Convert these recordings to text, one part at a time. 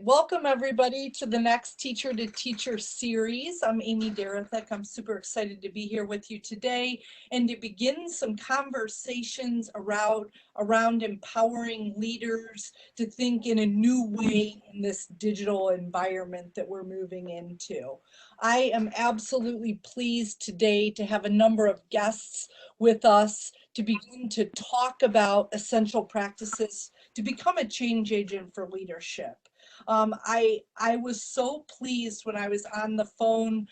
Welcome everybody to the next Teacher to Teacher series. I'm Amy Darethek. I'm super excited to be here with you today and to begin some conversations around empowering leaders to think in a new way in this digital environment that we're moving into. I am absolutely pleased today to have a number of guests with us to begin to talk about essential practices to become a change agent for leadership. I was so pleased when I was on the phone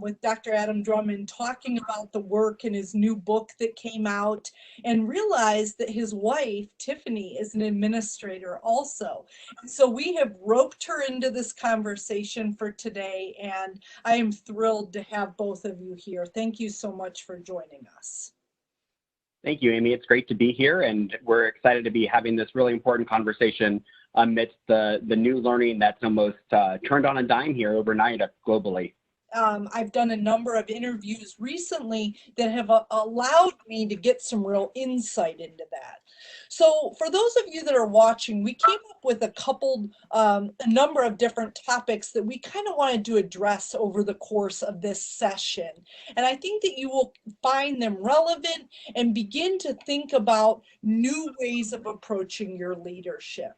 with Dr. Adam Drummond talking about the work in his new book that came out and realized that his wife, Tiffany, is an administrator also. And so we have roped her into this conversation for today, and I am thrilled to have both of you here. Thank you so much for joining us. Thank you, Amy. It's great to be here, and we're excited to be having this really important conversation amidst the new learning that's almost turned on a dime here overnight globally. I've done a number of interviews recently that have allowed me to get some real insight into that. So for those of you that are watching, we came up with a number of different topics that we kind of wanted to address over the course of this session. And I think that you will find them relevant and begin to think about new ways of approaching your leadership.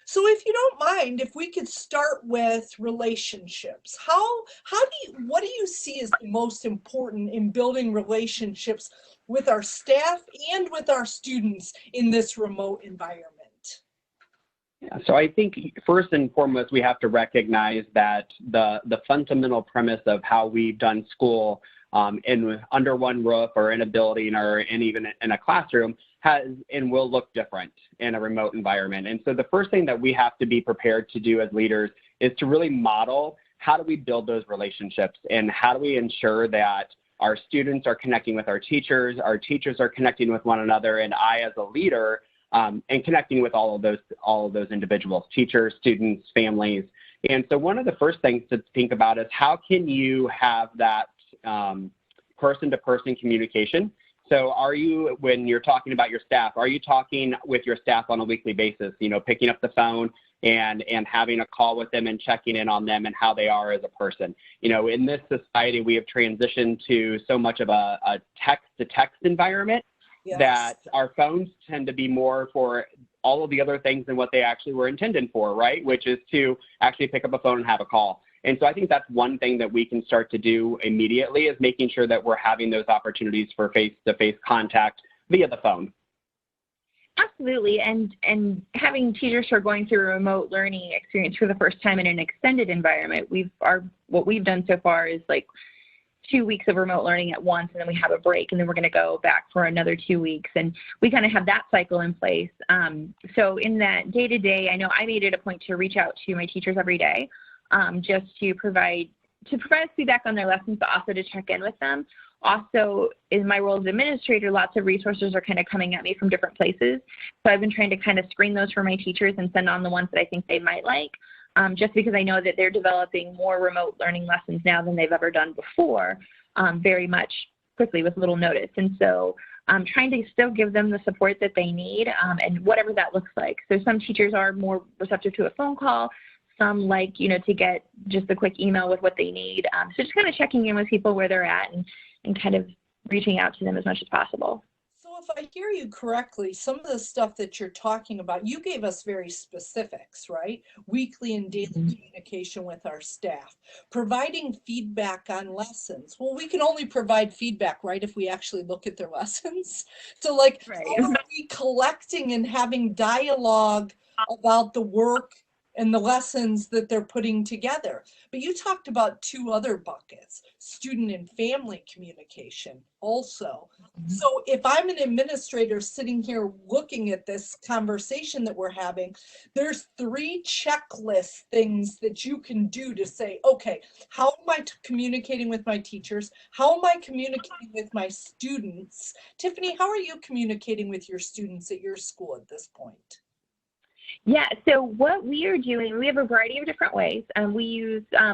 So if you don't mind, if we could start with relationships, what do you see as the most important in building relationships with our staff and with our students in this remote environment? Yeah, so I think first and foremost, we have to recognize that the fundamental premise of how we've done school under one roof or in a building or even in a classroom has and will look different in a remote environment. And so the first thing that we have to be prepared to do as leaders is to really model how do we build those relationships and how do we ensure that our students are connecting with our teachers are connecting with one another, and I as a leader and connecting with all of those individuals, teachers, students, families. And so one of the first things to think about is how can you have that person-to-person communication. So when you're talking about your staff, are you talking with your staff on a weekly basis, picking up the phone and having a call with them and checking in on them and how they are as a person? In this society, we have transitioned to so much of a text-to-text environment. Yes. That our phones tend to be more for all of the other things than what they actually were intended for, right? Which is to actually pick up a phone and have a call. And so I think that's one thing that we can start to do immediately is making sure that we're having those opportunities for face-to-face contact via the phone. Absolutely, and having teachers who are going through a remote learning experience for the first time in an extended environment, what we've done so far is like 2 weeks of remote learning at once, and then we have a break, and then we're going to go back for another 2 weeks, and we kind of have that cycle in place. So in that day-to-day, I know I made it a point to reach out to my teachers every day. Just to provide us feedback on their lessons, but also to check in with them. Also, in my role as administrator, lots of resources are kind of coming at me from different places. So I've been trying to kind of screen those for my teachers and send on the ones that I think they might like, just because I know that they're developing more remote learning lessons now than they've ever done before, very much quickly with little notice. And so I'm trying to still give them the support that they need and whatever that looks like. So some teachers are more receptive to a phone call. Some like, to get just a quick email with what they need. So just kind of checking in with people where they're at and kind of reaching out to them as much as possible. So if I hear you correctly, some of the stuff that you're talking about, you gave us very specifics, right? Weekly and daily communication with our staff, providing feedback on lessons. Well, we can only provide feedback, right, if we actually look at their lessons. So right. How are we collecting and having dialogue about the work and the lessons that they're putting together? But you talked about two other buckets, student and family communication also. Mm-hmm. So if I'm an administrator sitting here looking at this conversation that we're having, there's 3 checklist things that you can do to say, okay, how am I communicating with my teachers? How am I communicating with my students? Tiffany, how are you communicating with your students at your school at this point? Yeah, so what we are doing, we have a variety of different ways. We use a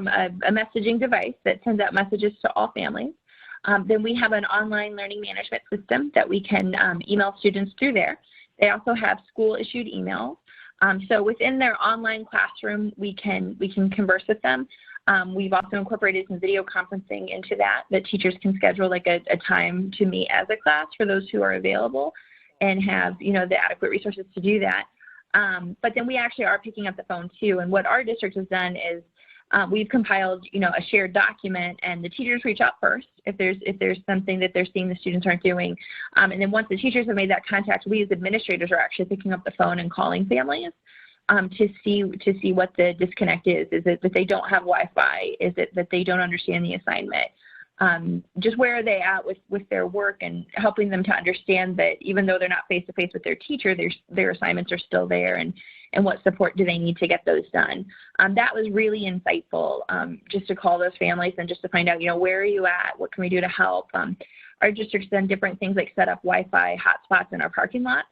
messaging device that sends out messages to all families. Then we have an online learning management system that we can email students through there. They also have school-issued emails. So within their online classroom, we can converse with them. We've also incorporated some video conferencing into that teachers can schedule like a time to meet as a class for those who are available and have, you know, the adequate resources to do that. But then we actually are picking up the phone too. And what our district has done is we've compiled, you know, a shared document, and the teachers reach out first if there's something that they're seeing the students aren't doing. And then once the teachers have made that contact, we as administrators are actually picking up the phone and calling families to see what the disconnect is. Is it that they don't have Wi-Fi? Is it that they don't understand the assignment? Just where are they at with their work, and helping them to understand that even though they're not face-to-face with their teacher, their assignments are still there, and what support do they need to get those done. That was really insightful, just to call those families and just to find out, you know, where are you at? What can we do to help? Our district's done different things like set up Wi-Fi hotspots in our parking lots,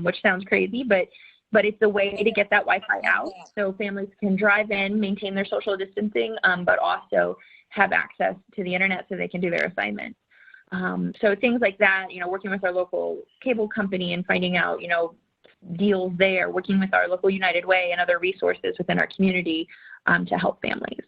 which sounds crazy, but it's a way to get that Wi-Fi out so families can drive in, maintain their social distancing, but also have access to the internet so they can do their assignments. So things like that, you know, working with our local cable company and finding out, you know, deals there, working with our local United Way and other resources within our community to help families.